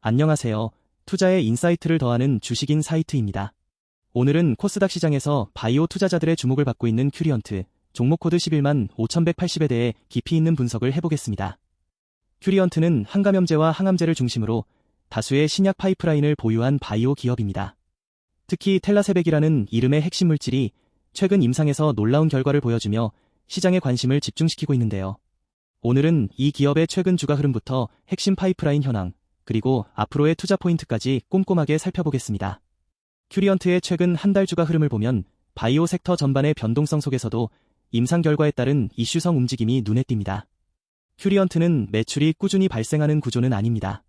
안녕하세요. 투자에 인사이트를 더하는 주식인 사이트입니다. 오늘은 코스닥 시장에서 바이오 투자자들의 주목을 받고 있는 큐리언트, 종목 코드 115,180에 대해 깊이 있는 분석을 해보겠습니다. 큐리언트는 항감염제와 항암제를 중심으로 다수의 신약 파이프라인을 보유한 바이오 기업입니다. 특히 텔라세백이라는 이름의 핵심 물질이 최근 임상에서 놀라운 결과를 보여주며 시장의 관심을 집중시키고 있는데요. 오늘은 이 기업의 최근 주가 흐름부터 핵심 파이프라인 현황, 그리고 앞으로의 투자 포인트까지 꼼꼼하게 살펴보겠습니다. 큐리언트의 최근 한 달 주가 흐름을 보면 바이오 섹터 전반의 변동성 속에서도 임상 결과에 따른 이슈성 움직임이 눈에 띕니다. 큐리언트는 매출이 꾸준히 발생하는 구조는 아닙니다.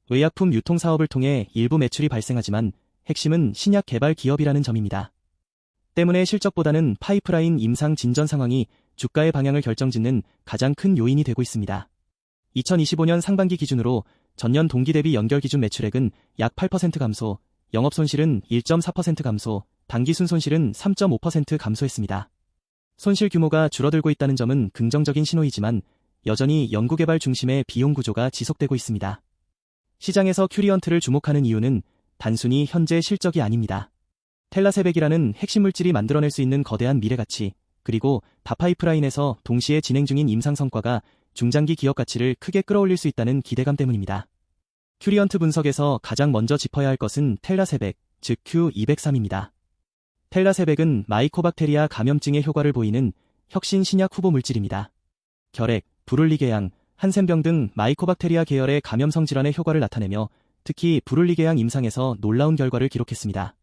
의약품 유통 사업을 통해 일부 매출이 발생하지만 핵심은 신약 개발 기업이라는 점입니다. 때문에 실적보다는 파이프라인 임상 진전 상황이 주가의 방향을 결정짓는 가장 큰 요인이 되고 있습니다. 2025년 상반기 기준으로 전년 동기 대비 연결 기준 매출액은 약 8% 감소, 영업 손실은 1.4% 감소, 당기순 손실은 3.5% 감소했습니다. 손실 규모가 줄어들고 있다는 점은 긍정적인 신호이지만 여전히 연구개발 중심의 비용 구조가 지속되고 있습니다. 시장에서 큐리언트를 주목하는 이유는 단순히 현재 실적이 아닙니다. 텔라세백이라는 핵심 물질이 만들어낼 수 있는 거대한 미래가치, 그리고 다파이프라인에서 동시에 진행 중인 임상 성과가 중장기 기업 가치를 크게 끌어올릴 수 있다는 기대감 때문입니다. 큐리언트 분석에서 가장 먼저 짚어야 할 것은 텔라세백, 즉 Q203입니다. 텔라세백은 마이코박테리아 감염증에 효과를 보이는 혁신 신약 후보 물질입니다. 결핵, 부룰리게양, 한센병 등 마이코박테리아 계열의 감염성 질환의 효과를 나타내며 특히 부룰리게양 임상에서 놀라운 결과를 기록했습니다.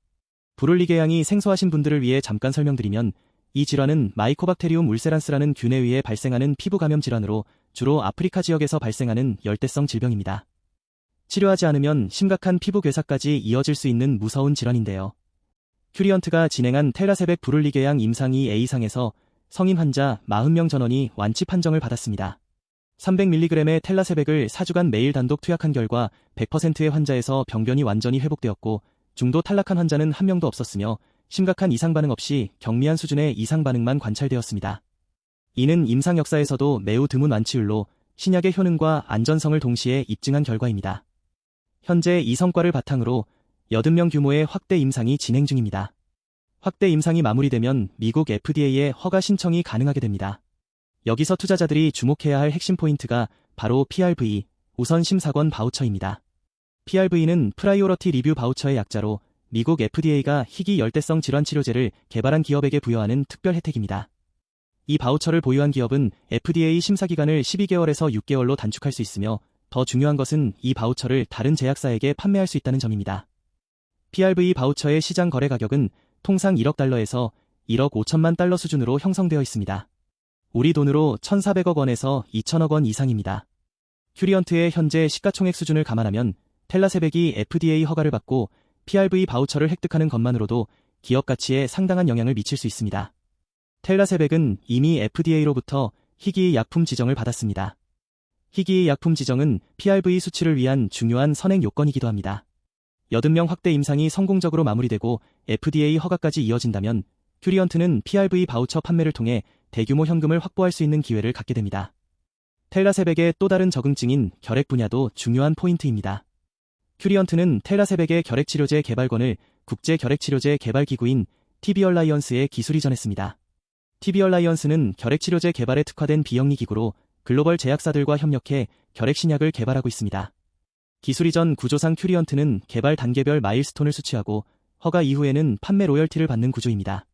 부룰리게양이 생소하신 분들을 위해 잠깐 설명드리면 이 질환은 마이코박테리움 울세란스라는 균에 의해 발생하는 피부 감염 질환으로 주로 아프리카 지역에서 발생하는 열대성 질병입니다. 치료하지 않으면 심각한 피부 괴사까지 이어질 수 있는 무서운 질환인데요. 큐리언트가 진행한 텔라세백 부룰리게양 임상 2A상에서 성인 환자 40명 전원이 완치 판정을 받았습니다. 300mg의 텔라세백을 4주간 매일 단독 투약한 결과 100%의 환자에서 병변이 완전히 회복되었고 중도 탈락한 환자는 한 명도 없었으며 심각한 이상 반응 없이 경미한 수준의 이상 반응만 관찰되었습니다. 이는 임상 역사에서도 매우 드문 완치율로 신약의 효능과 안전성을 동시에 입증한 결과입니다. 현재 이 성과를 바탕으로 80명 규모의 확대 임상이 진행 중입니다. 확대 임상이 마무리되면 미국 FDA의 허가 신청이 가능하게 됩니다. 여기서 투자자들이 주목해야 할 핵심 포인트가 바로 PRV, 우선 심사권 바우처입니다. PRV는 프라이오러티 리뷰 바우처의 약자로 미국 FDA가 희귀 열대성 질환 치료제를 개발한 기업에게 부여하는 특별 혜택입니다. 이 바우처를 보유한 기업은 FDA 심사 기간을 12개월에서 6개월로 단축할 수 있으며 더 중요한 것은 이 바우처를 다른 제약사에게 판매할 수 있다는 점입니다. PRV 바우처의 시장 거래 가격은 통상 1억 달러에서 1억 5천만 달러 수준으로 형성되어 있습니다. 우리 돈으로 1,400억 원에서 2천억 원 이상입니다. 큐리언트의 현재 시가총액 수준을 감안하면 텔라세백이 FDA 허가를 받고 PRV 바우처를 획득하는 것만으로도 기업 가치에 상당한 영향을 미칠 수 있습니다. 텔라세백은 이미 FDA로부터 희귀 약품 지정을 받았습니다. 희귀 약품 지정은 PRV 수치를 위한 중요한 선행 요건이기도 합니다. 80명 확대 임상이 성공적으로 마무리되고 FDA 허가까지 이어진다면 큐리언트는 PRV 바우처 판매를 통해 대규모 현금을 확보할 수 있는 기회를 갖게 됩니다. 텔라세백의 또 다른 적응증인 결핵 분야도 중요한 포인트입니다. 큐리언트는 텔라세백의 결핵치료제 개발권을 국제결핵치료제 개발기구인 TB얼라이언스에 기술 이전했습니다. TB얼라이언스는 결핵치료제 개발에 특화된 비영리 기구로 글로벌 제약사들과 협력해 결핵신약을 개발하고 있습니다. 기술 이전 구조상 큐리언트는 개발 단계별 마일스톤을 수취하고 허가 이후에는 판매 로열티를 받는 구조입니다.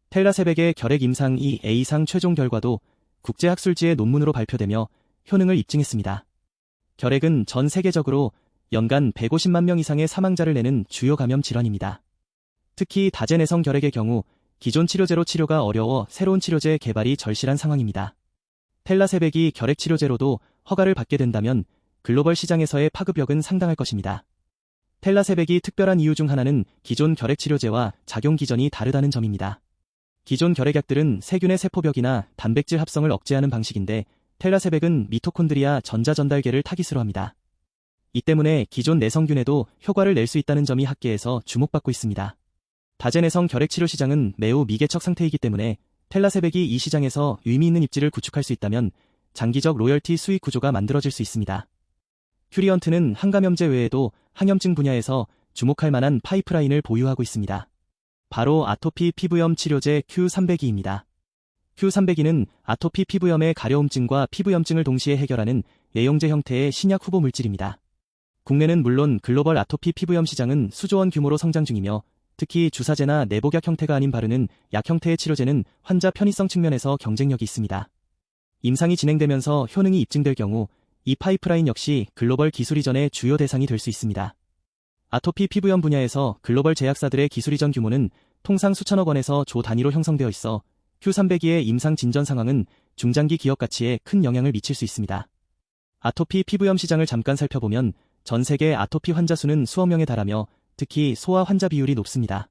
텔라세백의 결핵 임상 2A상 최종 결과도 국제학술지의 논문으로 발표되며 효능을 입증했습니다. 결핵은 전 세계적으로 연간 150만 명 이상의 사망자를 내는 주요 감염 질환입니다. 특히 다제내성 결핵의 경우 기존 치료제로 치료가 어려워 새로운 치료제 개발이 절실한 상황입니다. 텔라세백이 결핵 치료제로도 허가를 받게 된다면 글로벌 시장에서의 파급력은 상당할 것입니다. 텔라세백이 특별한 이유 중 하나는 기존 결핵 치료제와 작용 기전이 다르다는 점입니다. 기존 결핵약들은 세균의 세포벽이나 단백질 합성을 억제하는 방식인데 텔라세백은 미토콘드리아 전자전달계를 타깃으로 합니다. 이 때문에 기존 내성균에도 효과를 낼 수 있다는 점이 학계에서 주목받고 있습니다. 다제내성 결핵 치료 시장은 매우 미개척 상태이기 때문에 텔라세백이 이 시장에서 의미 있는 입지를 구축할 수 있다면 장기적 로열티 수익 구조가 만들어질 수 있습니다. 큐리언트는 항감염제 외에도 항염증 분야에서 주목할 만한 파이프라인을 보유하고 있습니다. 바로 아토피 피부염 치료제 Q300E입니다. Q300E는 아토피 피부염의 가려움증과 피부염증을 동시에 해결하는 예용제 형태의 신약 후보 물질입니다. 국내는 물론 글로벌 아토피 피부염 시장은 수조원 규모로 성장 중이며 특히 주사제나 내복약 형태가 아닌 바르는 약 형태의 치료제는 환자 편의성 측면에서 경쟁력이 있습니다. 임상이 진행되면서 효능이 입증될 경우 이 파이프라인 역시 글로벌 기술 이전의 주요 대상이 될 수 있습니다. 아토피 피부염 분야에서 글로벌 제약사들의 기술 이전 규모는 통상 수천억 원에서 조 단위로 형성되어 있어 Q300E의 임상 진전 상황은 중장기 기업 가치에 큰 영향을 미칠 수 있습니다. 아토피 피부염 시장을 잠깐 살펴보면 전 세계 아토피 환자 수는 수억 명에 달하며 특히 소아 환자 비율이 높습니다.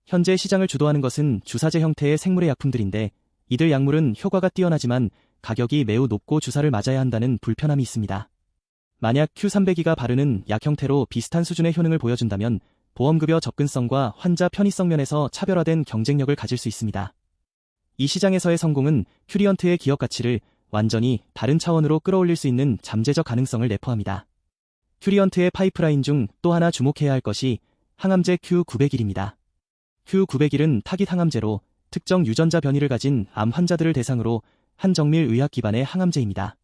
현재 시장을 주도하는 것은 주사제 형태의 생물의 약품들인데 이들 약물은 효과가 뛰어나지만 가격이 매우 높고 주사를 맞아야 한다는 불편함이 있습니다. 만약 Q300E가 바르는 약 형태로 비슷한 수준의 효능을 보여준다면 보험급여 접근성과 환자 편의성 면에서 차별화된 경쟁력을 가질 수 있습니다. 이 시장에서의 성공은 큐리언트의 기업 가치를 완전히 다른 차원으로 끌어올릴 수 있는 잠재적 가능성을 내포합니다. 큐리언트의 파이프라인 중 또 하나 주목해야 할 것이 항암제 Q901입니다. Q901은 타깃 항암제로 특정 유전자 변이를 가진 암 환자들을 대상으로 한정밀 의학 기반의 항암제입니다.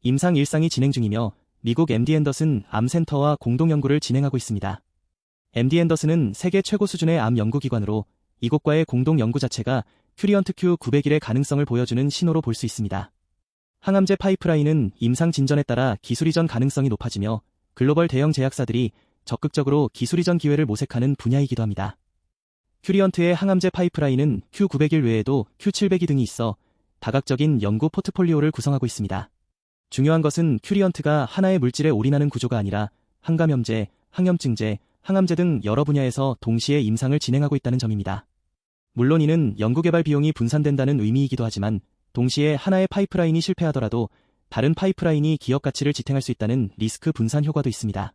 임상 1상이 진행 중이며 미국 MD 앤더슨 암센터와 공동 연구를 진행하고 있습니다. MD 앤더슨은 세계 최고 수준의 암 연구기관으로 이곳과의 공동 연구 자체가 큐리언트 Q901의 가능성을 보여주는 신호로 볼 수 있습니다. 항암제 파이프라인은 임상 진전에 따라 기술 이전 가능성이 높아지며 글로벌 대형 제약사들이 적극적으로 기술 이전 기회를 모색하는 분야이기도 합니다. 큐리언트의 항암제 파이프라인은 Q901 외에도 Q702 등이 있어 다각적인 연구 포트폴리오를 구성하고 있습니다. 중요한 것은 큐리언트가 하나의 물질에 올인하는 구조가 아니라 항감염제, 항염증제, 항암제 등 여러 분야에서 동시에 임상을 진행하고 있다는 점입니다. 물론 이는 연구개발 비용이 분산된다는 의미이기도 하지만 동시에 하나의 파이프라인이 실패하더라도 다른 파이프라인이 기업 가치를 지탱할 수 있다는 리스크 분산 효과도 있습니다.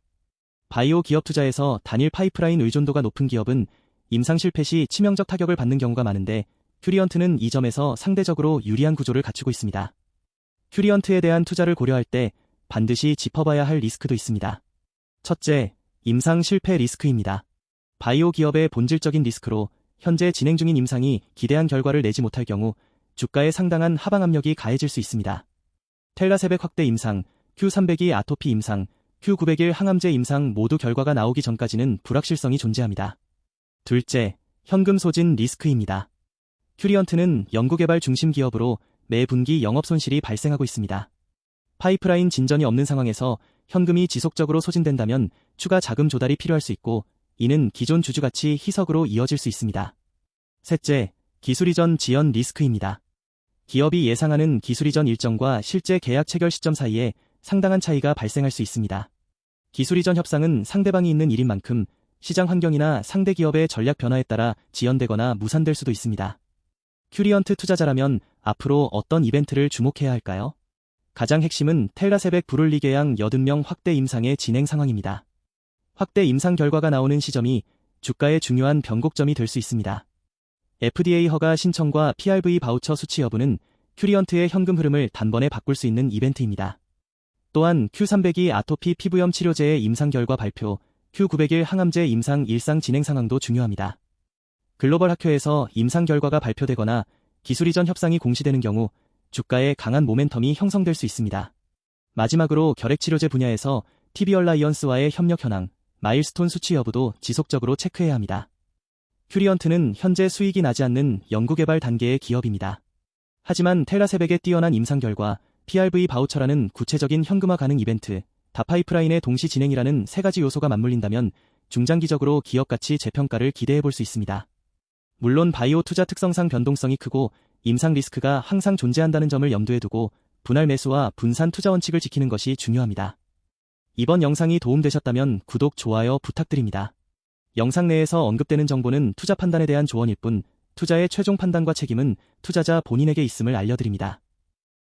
바이오 기업 투자에서 단일 파이프라인 의존도가 높은 기업은 임상 실패 시 치명적 타격을 받는 경우가 많은데 큐리언트는 이 점에서 상대적으로 유리한 구조를 갖추고 있습니다. 큐리언트에 대한 투자를 고려할 때 반드시 짚어봐야 할 리스크도 있습니다. 첫째, 임상 실패 리스크입니다. 바이오 기업의 본질적인 리스크로 현재 진행 중인 임상이 기대한 결과를 내지 못할 경우 주가에 상당한 하방 압력이 가해질 수 있습니다. 텔라세백 확대 임상, Q300E 아토피 임상, Q901 항암제 임상 모두 결과가 나오기 전까지는 불확실성이 존재합니다. 둘째, 현금 소진 리스크입니다. 큐리언트는 연구개발 중심 기업으로 매 분기 영업 손실이 발생하고 있습니다. 파이프라인 진전이 없는 상황에서 현금이 지속적으로 소진된다면 추가 자금 조달이 필요할 수 있고 이는 기존 주주가치 희석으로 이어질 수 있습니다. 셋째, 기술 이전 지연 리스크입니다. 기업이 예상하는 기술 이전 일정과 실제 계약 체결 시점 사이에 상당한 차이가 발생할 수 있습니다. 기술 이전 협상은 상대방이 있는 일인 만큼 시장 환경이나 상대 기업의 전략 변화에 따라 지연되거나 무산될 수도 있습니다. 큐리언트 투자자라면 앞으로 어떤 이벤트를 주목해야 할까요? 가장 핵심은 텔라세백 브룰리 계양 80명 확대 임상의 진행 상황입니다. 확대 임상 결과가 나오는 시점이 주가의 중요한 변곡점이 될 수 있습니다. FDA 허가 신청과 PRV 바우처 수치 여부는 큐리언트의 현금 흐름을 단번에 바꿀 수 있는 이벤트입니다. 또한 Q300E 아토피 피부염 치료제의 임상 결과 발표, Q901 항암제 임상 1상 진행 상황도 중요합니다. 글로벌 학회에서 임상 결과가 발표되거나 기술 이전 협상이 공시되는 경우 주가에 강한 모멘텀이 형성될 수 있습니다. 마지막으로 결핵치료제 분야에서 TB 얼라이언스와의 협력 현황, 마일스톤 수치 여부도 지속적으로 체크해야 합니다. 큐리언트는 현재 수익이 나지 않는 연구개발 단계의 기업입니다. 하지만 텔라세백의 뛰어난 임상 결과, PRV 바우처라는 구체적인 현금화 가능 이벤트, 다파이프라인의 동시 진행이라는 세 가지 요소가 맞물린다면 중장기적으로 기업 가치 재평가를 기대해 볼 수 있습니다. 물론 바이오 투자 특성상 변동성이 크고 임상 리스크가 항상 존재한다는 점을 염두에 두고 분할 매수와 분산 투자 원칙을 지키는 것이 중요합니다. 이번 영상이 도움되셨다면 구독, 좋아요 부탁드립니다. 영상 내에서 언급되는 정보는 투자 판단에 대한 조언일 뿐 투자의 최종 판단과 책임은 투자자 본인에게 있음을 알려드립니다.